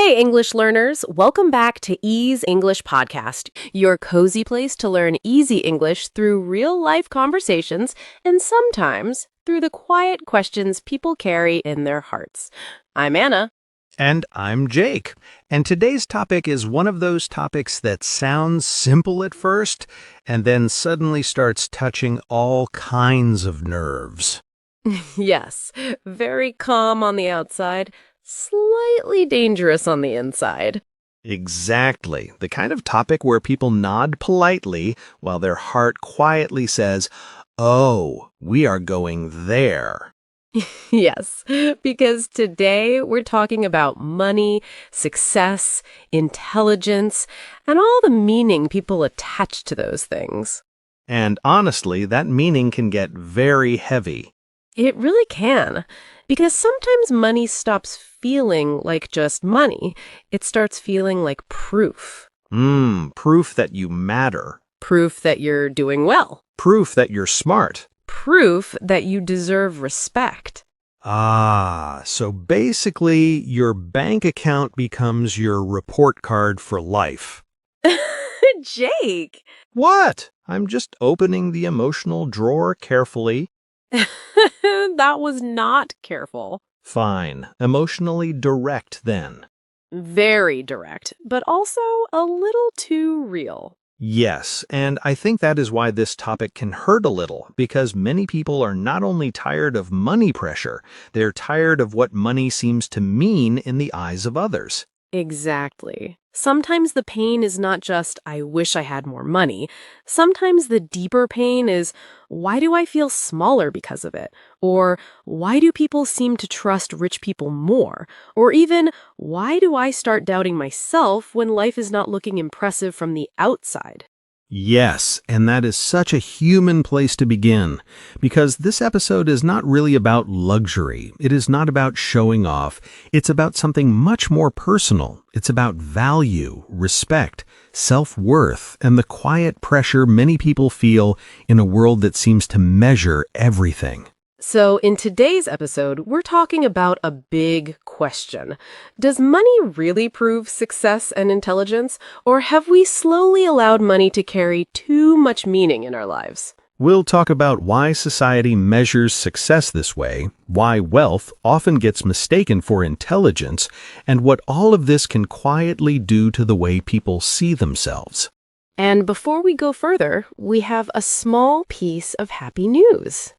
Hey, English learners. Welcome back to Ease English Podcast, your cozy place to learn easy English through real-life conversations and sometimes through the quiet questions people carry in their hearts. I'm Anna. And I'm Jake. And today's topic is one of those topics that sounds simple at first and then suddenly starts touching all kinds of nerves. Yes, very calm on the outside, slightly dangerous on the inside. Exactly. The kind of topic where people nod politely while their heart quietly says, "Oh, we are going there." Yes, because today we're talking about money, success, intelligence, and all the meaning people attach to those things. And honestly, that meaning can get very heavy. It really can, because sometimes money stops feeling like just money. It starts feeling like proof. Proof that you matter. Proof that you're doing well. Proof that you're smart. Proof that you deserve respect. So basically, your bank account becomes your report card for life. Jake! What? I'm just opening the emotional drawer carefully. That was not careful. Fine. Emotionally direct, then. Very direct, but also a little too real. Yes, and I think that is why this topic can hurt a little, because many people are not only tired of money pressure, they're tired of what money seems to mean in the eyes of others. Exactly. Sometimes the pain is not just, I wish I had more money. Sometimes the deeper pain is, why do I feel smaller because of it? Or why do people seem to trust rich people more? Or even, why do I start doubting myself when life is not looking impressive from the outside? Yes, and that is such a human place to begin, because this episode is not really about luxury. It is not about showing off. It's about something much more personal. It's about value, respect, self-worth, and the quiet pressure many people feel in a world that seems to measure everything. So in today's episode, we're talking about a big question. Does money really prove success and intelligence, or have we slowly allowed money to carry too much meaning in our lives? We'll talk about why society measures success this way, why wealth often gets mistaken for intelligence, and what all of this can quietly do to the way people see themselves. And before we go further, we have a small piece of happy news.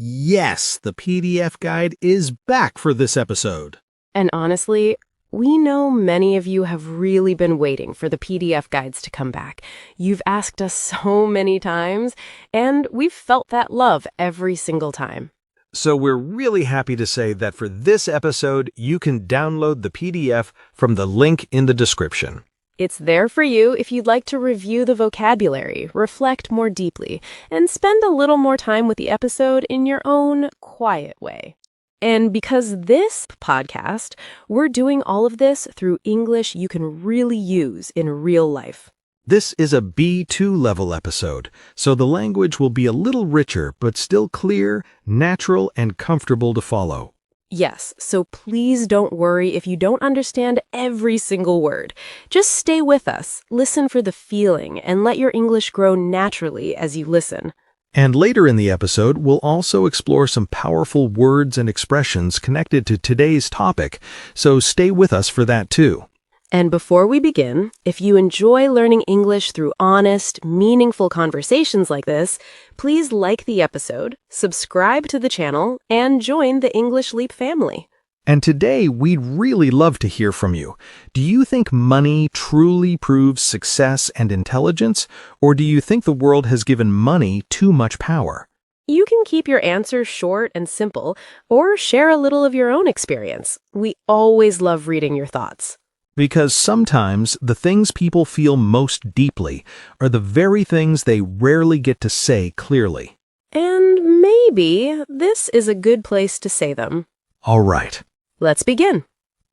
Yes, the PDF guide is back for this episode. And honestly, we know many of you have really been waiting for the PDF guides to come back. You've asked us so many times, and we've felt that love every single time. So we're really happy to say that for this episode, you can download the PDF from the link in the description. It's there for you if you'd like to review the vocabulary, reflect more deeply, and spend a little more time with the episode in your own quiet way. And because this podcast, we're doing all of this through English you can really use in real life. This is a B2 level episode, so the language will be a little richer, but still clear, natural, and comfortable to follow. Yes, so please don't worry if you don't understand every single word. Just stay with us, listen for the feeling, and let your English grow naturally as you listen. And later in the episode, we'll also explore some powerful words and expressions connected to today's topic, so stay with us for that too. And before we begin, if you enjoy learning English through honest, meaningful conversations like this, please like the episode, subscribe to the channel, and join the English Leap family. And today, we'd really love to hear from you. Do you think money truly proves success and intelligence, or do you think the world has given money too much power? You can keep your answer short and simple, or share a little of your own experience. We always love reading your thoughts. Because sometimes the things people feel most deeply are the very things they rarely get to say clearly. And maybe this is a good place to say them. All right. Let's begin.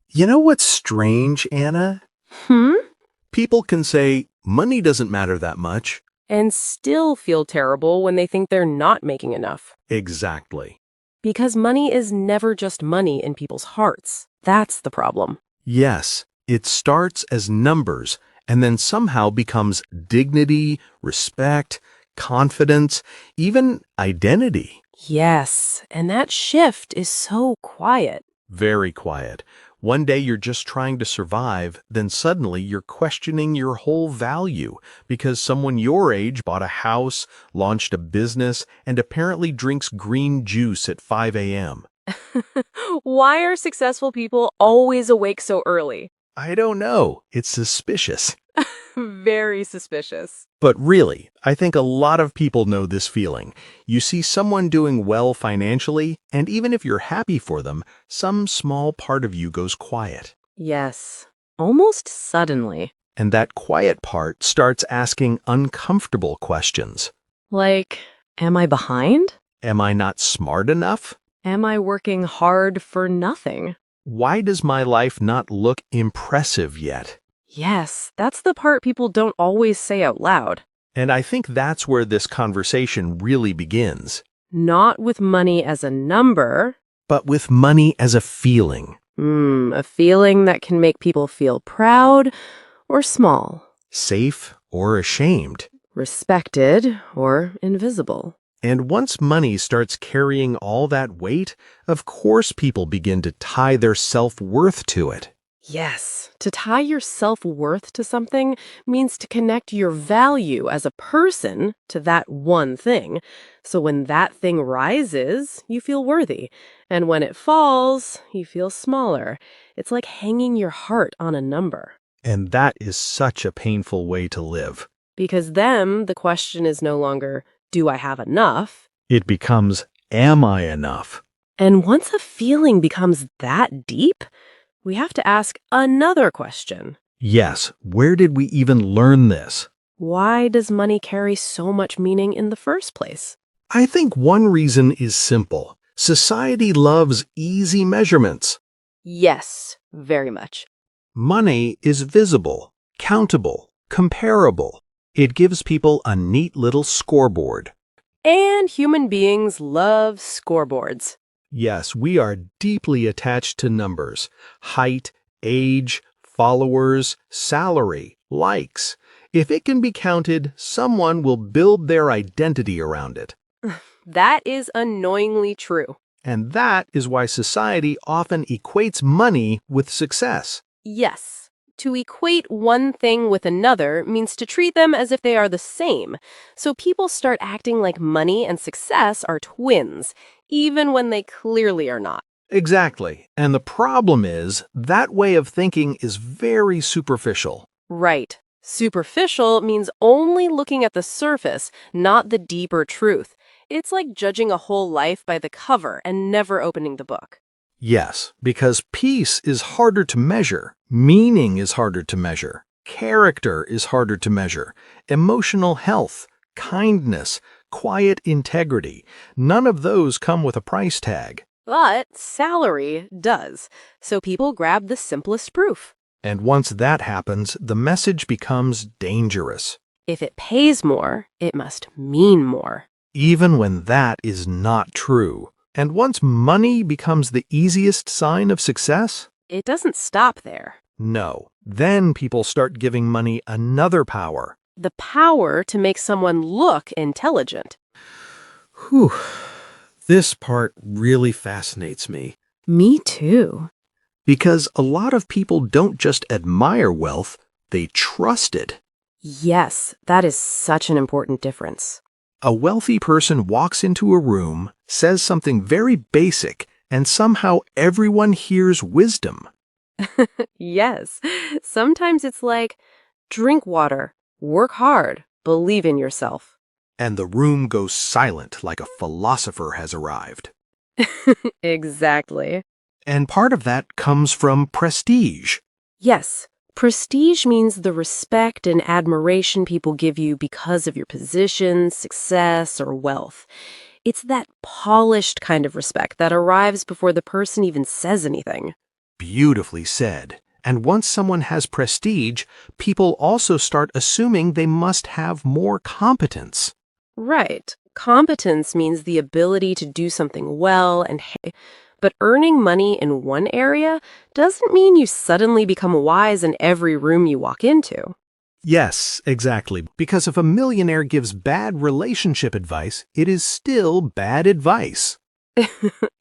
You know what's strange, Anna? People can say, money doesn't matter that much. And still feel terrible when they think they're not making enough. Exactly. Because money is never just money in people's hearts. That's the problem. Yes. It starts as numbers and then somehow becomes dignity, respect, confidence, even identity. Yes, and that shift is so quiet. Very quiet. One day you're just trying to survive, then suddenly you're questioning your whole value because someone your age bought a house, launched a business, and apparently drinks green juice at 5 a.m. Why are successful people always awake so early? I don't know. It's suspicious. Very suspicious. But really, I think a lot of people know this feeling. You see someone doing well financially, and even if you're happy for them, some small part of you goes quiet. Yes, almost suddenly. And that quiet part starts asking uncomfortable questions. Like, am I behind? Am I not smart enough? Am I working hard for nothing? Why does my life not look impressive yet? Yes, that's the part people don't always say out loud. And I think that's where this conversation really begins. Not with money as a number. But with money as a feeling. A feeling that can make people feel proud or small. Safe or ashamed. Respected or invisible. And once money starts carrying all that weight, of course people begin to tie their self-worth to it. Yes, to tie your self-worth to something means to connect your value as a person to that one thing. So when that thing rises, you feel worthy. And when it falls, you feel smaller. It's like hanging your heart on a number. And that is such a painful way to live. Because then the question is no longer, do I have enough? It becomes, am I enough? And once a feeling becomes that deep, we have to ask another question. Yes, where did we even learn this? Why does money carry so much meaning in the first place? I think one reason is simple. Society loves easy measurements. Yes, very much. Money is visible, countable, comparable. It gives people a neat little scoreboard. And human beings love scoreboards. Yes, we are deeply attached to numbers. Height, age, followers, salary, likes. If it can be counted, someone will build their identity around it. That is annoyingly true. And that is why society often equates money with success. Yes. To equate one thing with another means to treat them as if they are the same. So people start acting like money and success are twins, even when they clearly are not. Exactly. And the problem is, that way of thinking is very superficial. Right. Superficial means only looking at the surface, not the deeper truth. It's like judging a whole life by the cover and never opening the book. Yes, because peace is harder to measure, meaning is harder to measure, character is harder to measure, emotional health, kindness, quiet integrity, none of those come with a price tag. But salary does, so people grab the simplest proof. And once that happens, the message becomes dangerous, If it pays more, it must mean more. even when that is not true. And once money becomes the easiest sign of success, It doesn't stop there. no. Then people start giving money another power. The power to make someone look intelligent. Whew. This part really fascinates me. Me too. Because a lot of people don't just admire wealth, they trust it. Yes, that is such an important difference. A wealthy person walks into a room, says something very basic, and somehow everyone hears wisdom. Yes, sometimes it's like, drink water, work hard, believe in yourself. And the room goes silent like a philosopher has arrived. Exactly. And part of that comes from prestige. Yes, prestige means the respect and admiration people give you because of your position, success, or wealth. It's that polished kind of respect that arrives before the person even says anything. Beautifully said. And once someone has prestige, people also start assuming they must have more competence. Right. Competence means the ability to do something well and But earning money in one area doesn't mean you suddenly become wise in every room you walk into. Yes, exactly. Because if a millionaire gives bad relationship advice, it is still bad advice.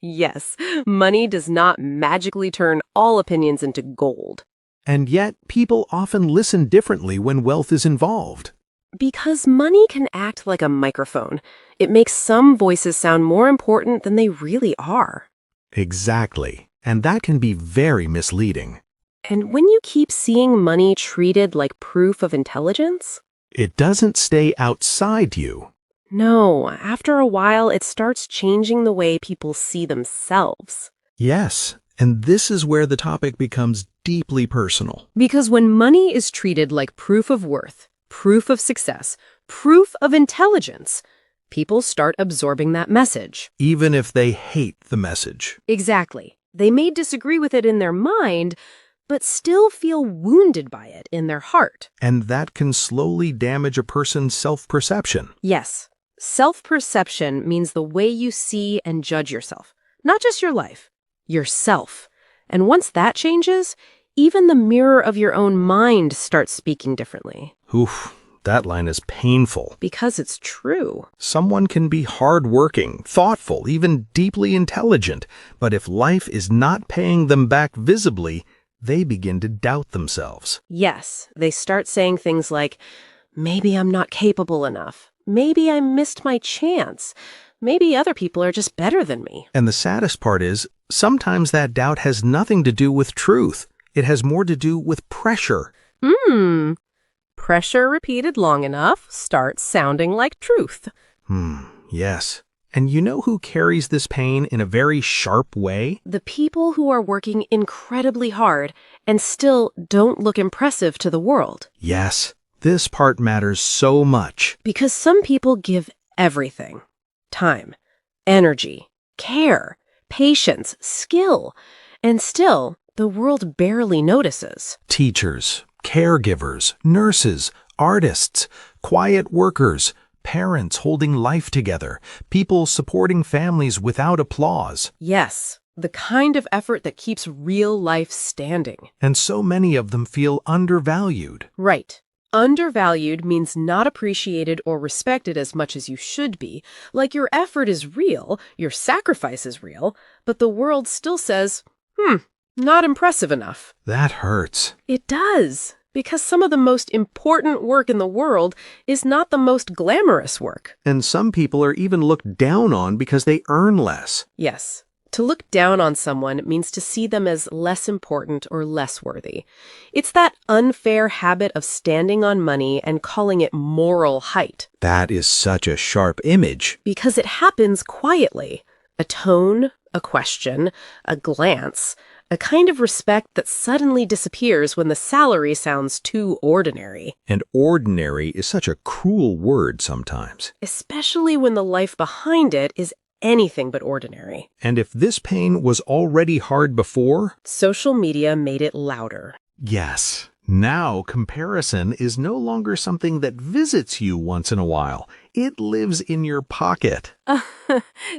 Yes, money does not magically turn all opinions into gold. And yet, people often listen differently when wealth is involved. Because money can act like a microphone. It makes some voices sound more important than they really are. Exactly. And that can be very misleading. And when you keep seeing money treated like proof of intelligence, It doesn't stay outside you. no, after a while it starts changing the way people see themselves. Yes, and this is where the topic becomes deeply personal. Because when money is treated like proof of worth, proof of success, proof of intelligence, people start absorbing that message. Even if they hate the message. Exactly. They may disagree with it in their mind, but still feel wounded by it in their heart. And that can slowly damage a person's self-perception. Yes, self-perception means the way you see and judge yourself. Not just your life, yourself. And once that changes, even the mirror of your own mind starts speaking differently. Oof, that line is painful. Because it's true. Someone can be hardworking, thoughtful, even deeply intelligent, but if life is not paying them back visibly, they begin to doubt themselves. Yes, they start saying things like, maybe I'm not capable enough. Maybe I missed my chance. Maybe other people are just better than me. And the saddest part is, sometimes that doubt has nothing to do with truth. It has more to do with pressure. Pressure repeated long enough starts sounding like truth. Yes. And you know who carries this pain in a very sharp way? The people who are working incredibly hard and still don't look impressive to the world. Yes, this part matters so much. Because some people give everything. Time, energy, care, patience, skill. And still, the world barely notices. Teachers, caregivers, nurses, artists, quiet workers, parents holding life together, people supporting families without applause. Yes, the kind of effort that keeps real life standing. And so many of them feel undervalued. Right. Undervalued means not appreciated or respected as much as you should be. Like your effort is real, your sacrifice is real, but the world still says, not impressive enough. That hurts. It does, because some of the most important work in the world is not the most glamorous work. And some people are even looked down on because they earn less. Yes. To look down on someone means to see them as less important or less worthy. It's that unfair habit of standing on money and calling it moral height. That is such a sharp image. Because it happens quietly. A tone, a question, a glance, a kind of respect that suddenly disappears when the salary sounds too ordinary. And ordinary is such a cruel word sometimes. Especially when the life behind it is anything but ordinary. And if this pain was already hard before? Social media made it louder. Yes. Now comparison is no longer something that visits you once in a while. It lives in your pocket.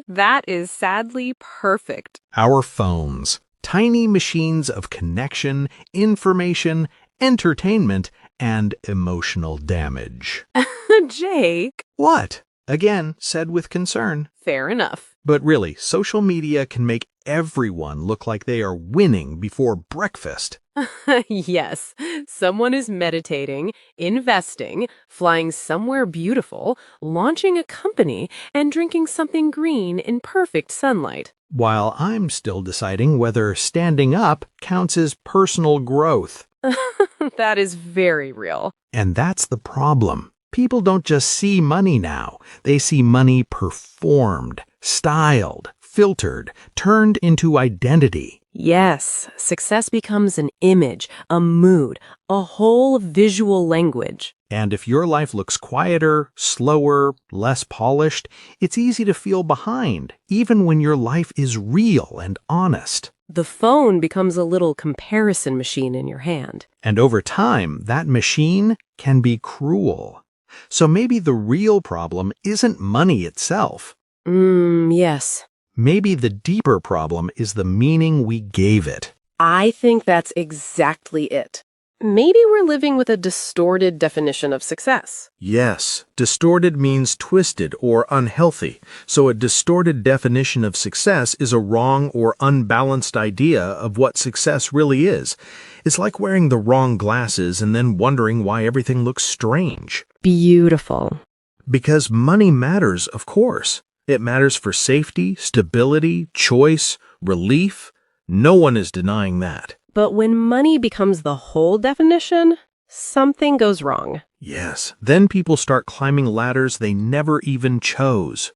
That is sadly perfect. Our phones. Tiny machines of connection, information, entertainment, and emotional damage. Jake. What? Again, said with concern. Fair enough. But really, social media can make everyone look like they are winning before breakfast. Yes, someone is meditating, investing, flying somewhere beautiful, launching a company, and drinking something green in perfect sunlight. While I'm still deciding whether standing up counts as personal growth. That is very real. And that's the problem. People don't just see money now. They see money performed, styled, filtered, turned into identity. Yes, success becomes an image, a mood, a whole visual language. And if your life looks quieter, slower, less polished, it's easy to feel behind, even when your life is real and honest. The phone becomes a little comparison machine in your hand. And over time, that machine can be cruel. So maybe the real problem isn't money itself. Yes. Maybe the deeper problem is the meaning we gave it. I think that's exactly it. Maybe we're living with a distorted definition of success. Yes, distorted means twisted or unhealthy, so a distorted definition of success is a wrong or unbalanced idea of what success really is. It's like wearing the wrong glasses and then wondering why everything looks strange. Beautiful. Because money matters, of course. It matters for safety, stability, choice, relief. No one is denying that. But when money becomes the whole definition, something goes wrong. Yes, then people start climbing ladders they never even chose.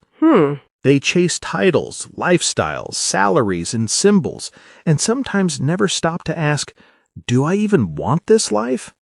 They chase titles, lifestyles, salaries, and symbols, and sometimes never stop to ask, do I even want this life?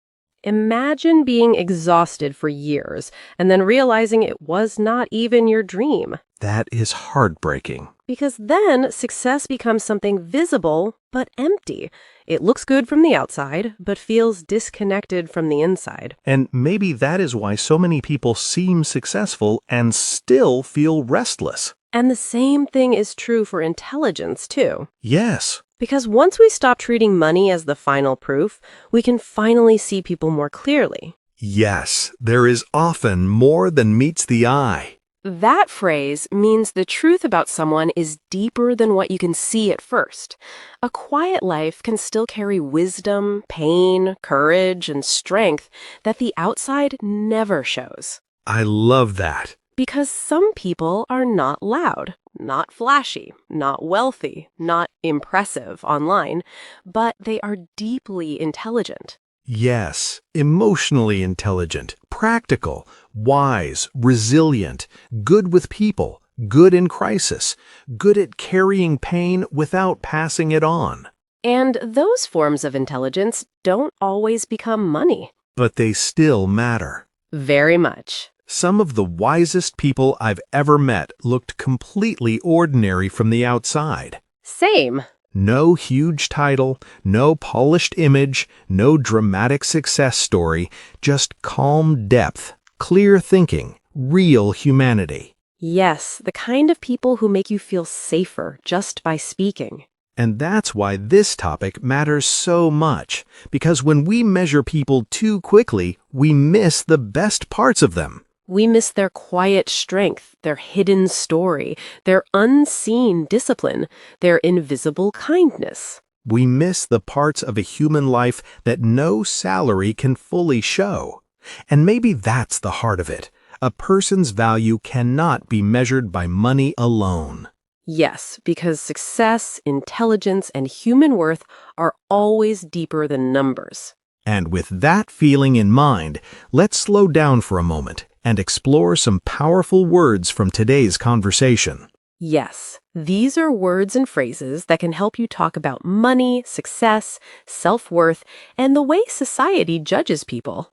Imagine being exhausted for years and then realizing it was not even your dream. That is heartbreaking. Because then success becomes something visible but empty. It looks good from the outside, but feels disconnected from the inside. And maybe that is why so many people seem successful and still feel restless. And the same thing is true for intelligence, too. Yes. Because once we stop treating money as the final proof, we can finally see people more clearly. Yes, there is often more than meets the eye. That phrase means the truth about someone is deeper than what you can see at first. A quiet life can still carry wisdom, pain, courage, and strength that the outside never shows. I love that. Because some people are not loud, not flashy, not wealthy, not impressive online, but they are deeply intelligent. Yes, emotionally intelligent, practical, wise, resilient, good with people, good in crisis, good at carrying pain without passing it on. And those forms of intelligence don't always become money. But they still matter. Very much. Some of the wisest people I've ever met looked completely ordinary from the outside. Same. No huge title, no polished image, no dramatic success story, just calm depth, clear thinking, real humanity. Yes, the kind of people who make you feel safer just by speaking. And that's why this topic matters so much, because when we measure people too quickly, we miss the best parts of them. We miss their quiet strength, their hidden story, their unseen discipline, their invisible kindness. We miss the parts of a human life that no salary can fully show. And maybe that's the heart of it. A person's value cannot be measured by money alone. Yes, because success, intelligence, and human worth are always deeper than numbers. And with that feeling in mind, let's slow down for a moment and explore some powerful words from today's conversation. Yes, these are words and phrases that can help you talk about money, success, self-worth, and the way society judges people.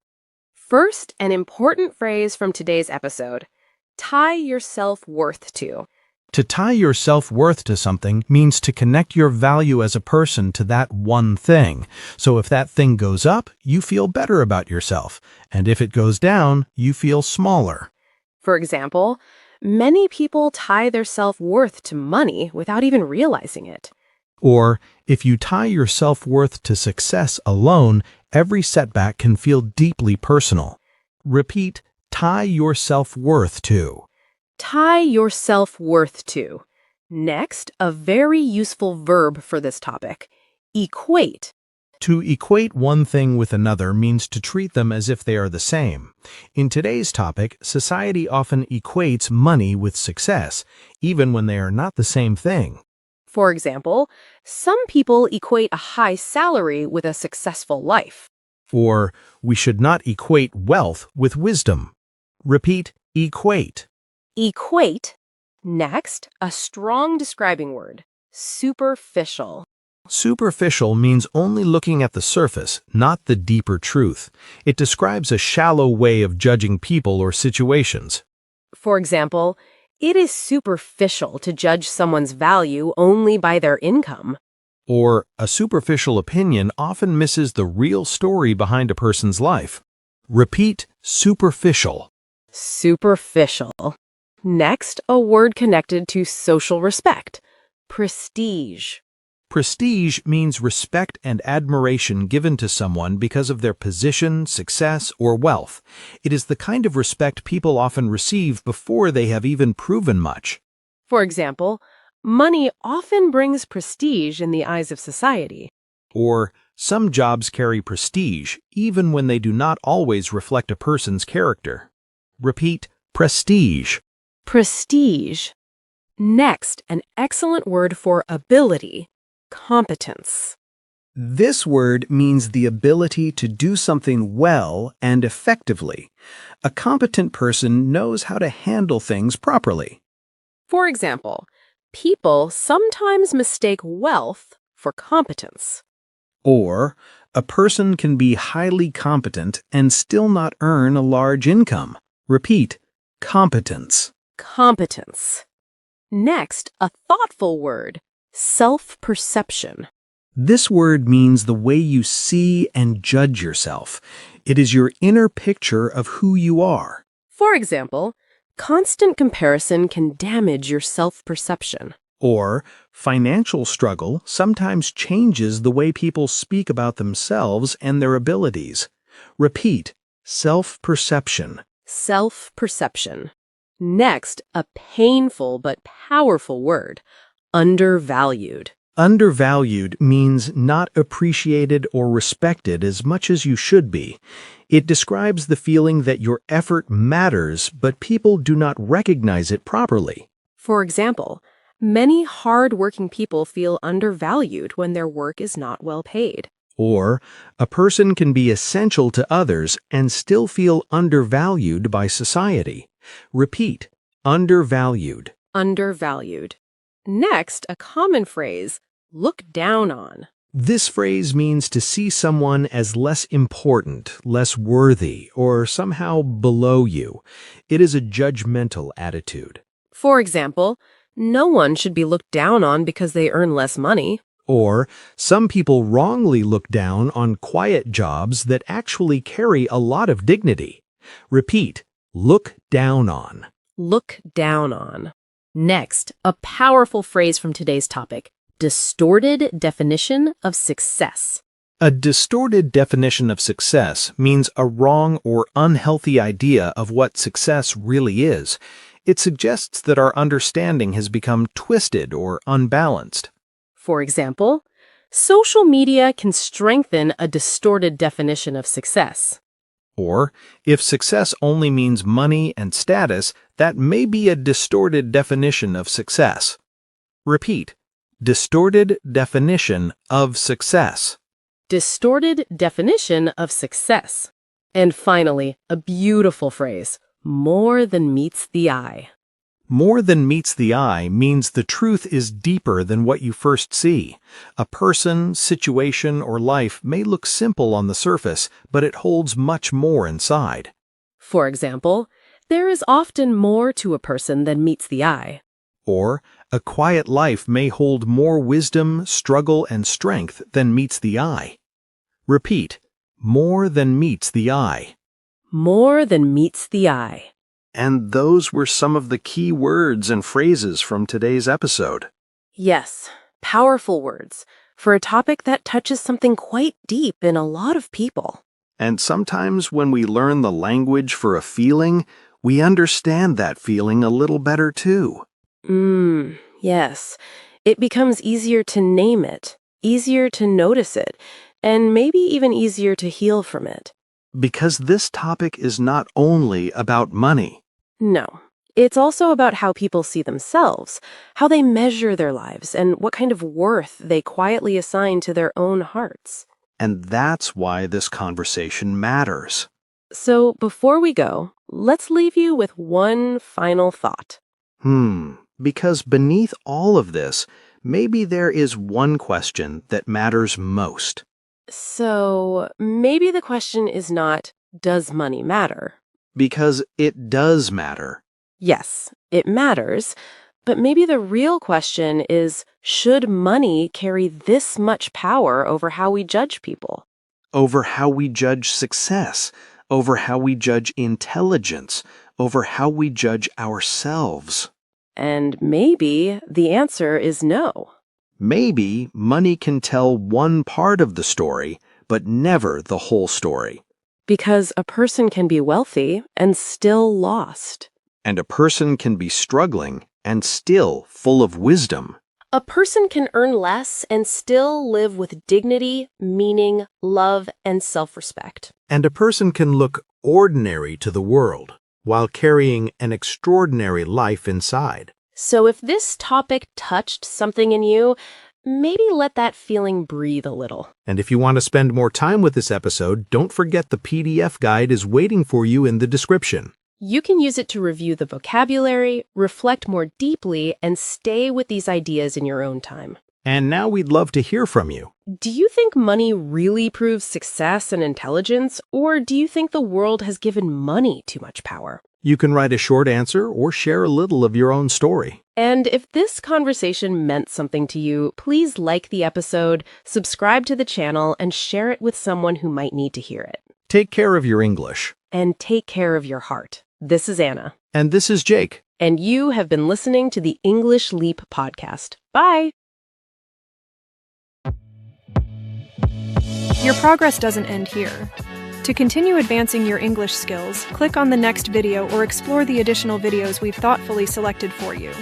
First, an important phrase from today's episode: tie your self-worth to. To tie your self-worth to something means to connect your value as a person to that one thing. So if that thing goes up, you feel better about yourself. And if it goes down, you feel smaller. For example, many people tie their self-worth to money without even realizing it. Or, if you tie your self-worth to success alone, every setback can feel deeply personal. Repeat, tie your self-worth to. Tie your self-worth to. Next, a very useful verb for this topic: equate. To equate one thing with another means to treat them as if they are the same. In today's topic, society often equates money with success, even when they are not the same thing. For example, some people equate a high salary with a successful life. Or, we should not equate wealth with wisdom. Repeat, equate. Equate. Next, a strong describing word: superficial. Superficial means only looking at the surface, not the deeper truth. It describes a shallow way of judging people or situations. For example, it is superficial to judge someone's value only by their income. Or, a superficial opinion often misses the real story behind a person's life. Repeat, superficial. Superficial. Next, a word connected to social respect. Prestige. Prestige means respect and admiration given to someone because of their position, success, or wealth. It is the kind of respect people often receive before they have even proven much. For example, money often brings prestige in the eyes of society. Or, some jobs carry prestige even when they do not always reflect a person's character. Repeat, prestige. Prestige. Next, an excellent word for ability. Competence. This word means the ability to do something well and effectively. A competent person knows how to handle things properly. For example, people sometimes mistake wealth for competence. Or, a person can be highly competent and still not earn a large income. Repeat, competence. Competence. Next, a thoughtful word. Self-perception. This word means the way you see and judge yourself. It is your inner picture of who you are. For example, constant comparison can damage your self-perception. Or, financial struggle sometimes changes the way people speak about themselves and their abilities. Repeat, self-perception. Self-perception. Next, a painful but powerful word. Undervalued. Undervalued means not appreciated or respected as much as you should be. It describes the feeling that your effort matters, but people do not recognize it properly. For example, many hard-working people feel undervalued when their work is not well paid. Or, a person can be essential to others and still feel undervalued by society. Repeat, undervalued. Undervalued. Next, a common phrase, look down on. This phrase means to see someone as less important, less worthy, or somehow below you. It is a judgmental attitude. For example, no one should be looked down on because they earn less money. Or, some people wrongly look down on quiet jobs that actually carry a lot of dignity. Repeat, look down on. Look down on. Next, a powerful phrase from today's topic, distorted definition of success. A distorted definition of success means a wrong or unhealthy idea of what success really is. It suggests that our understanding has become twisted or unbalanced. For example, social media can strengthen a distorted definition of success. Or, if success only means money and status, that may be a distorted definition of success. Repeat, distorted definition of success. Distorted definition of success. And finally, a beautiful phrase, more than meets the eye. More than meets the eye means the truth is deeper than what you first see. A person, situation, or life may look simple on the surface, but it holds much more inside. For example, there is often more to a person than meets the eye. Or, a quiet life may hold more wisdom, struggle, and strength than meets the eye. Repeat, more than meets the eye. More than meets the eye. And those were some of the key words and phrases from today's episode. Yes, powerful words for a topic that touches something quite deep in a lot of people. And sometimes when we learn the language for a feeling, we understand that feeling a little better too. Yes. It becomes easier to name it, easier to notice it, and maybe even easier to heal from it. Because this topic is not only about money. No. It's also about how people see themselves, how they measure their lives, and what kind of worth they quietly assign to their own hearts. And that's why this conversation matters. So before we go, let's leave you with one final thought. Because beneath all of this, maybe there is one question that matters most. So maybe the question is not, does money matter? Because it does matter. Yes, it matters, but maybe the real question is, should money carry this much power over how we judge people? Over how we judge success, over how we judge intelligence, over how we judge ourselves. And maybe the answer is no. Maybe money can tell one part of the story, but never the whole story. Because a person can be wealthy and still lost. And a person can be struggling and still full of wisdom. A person can earn less and still live with dignity, meaning, love, and self-respect. And a person can look ordinary to the world while carrying an extraordinary life inside. So if this topic touched something in you, maybe let that feeling breathe a little. And if you want to spend more time with this episode, don't forget the PDF guide is waiting for you in the description. You can use it to review the vocabulary, reflect more deeply, and stay with these ideas in your own time. And now we'd love to hear from you. Do you think money really proves success and intelligence, or do you think the world has given money too much power? You can write a short answer or share a little of your own story. And if this conversation meant something to you, please like the episode, subscribe to the channel, and share it with someone who might need to hear it. Take care of your English. And take care of your heart. This is Anna. And this is Jake. And you have been listening to the English Leap podcast. Bye! Your progress doesn't end here. To continue advancing your English skills, click on the next video or explore the additional videos we've thoughtfully selected for you.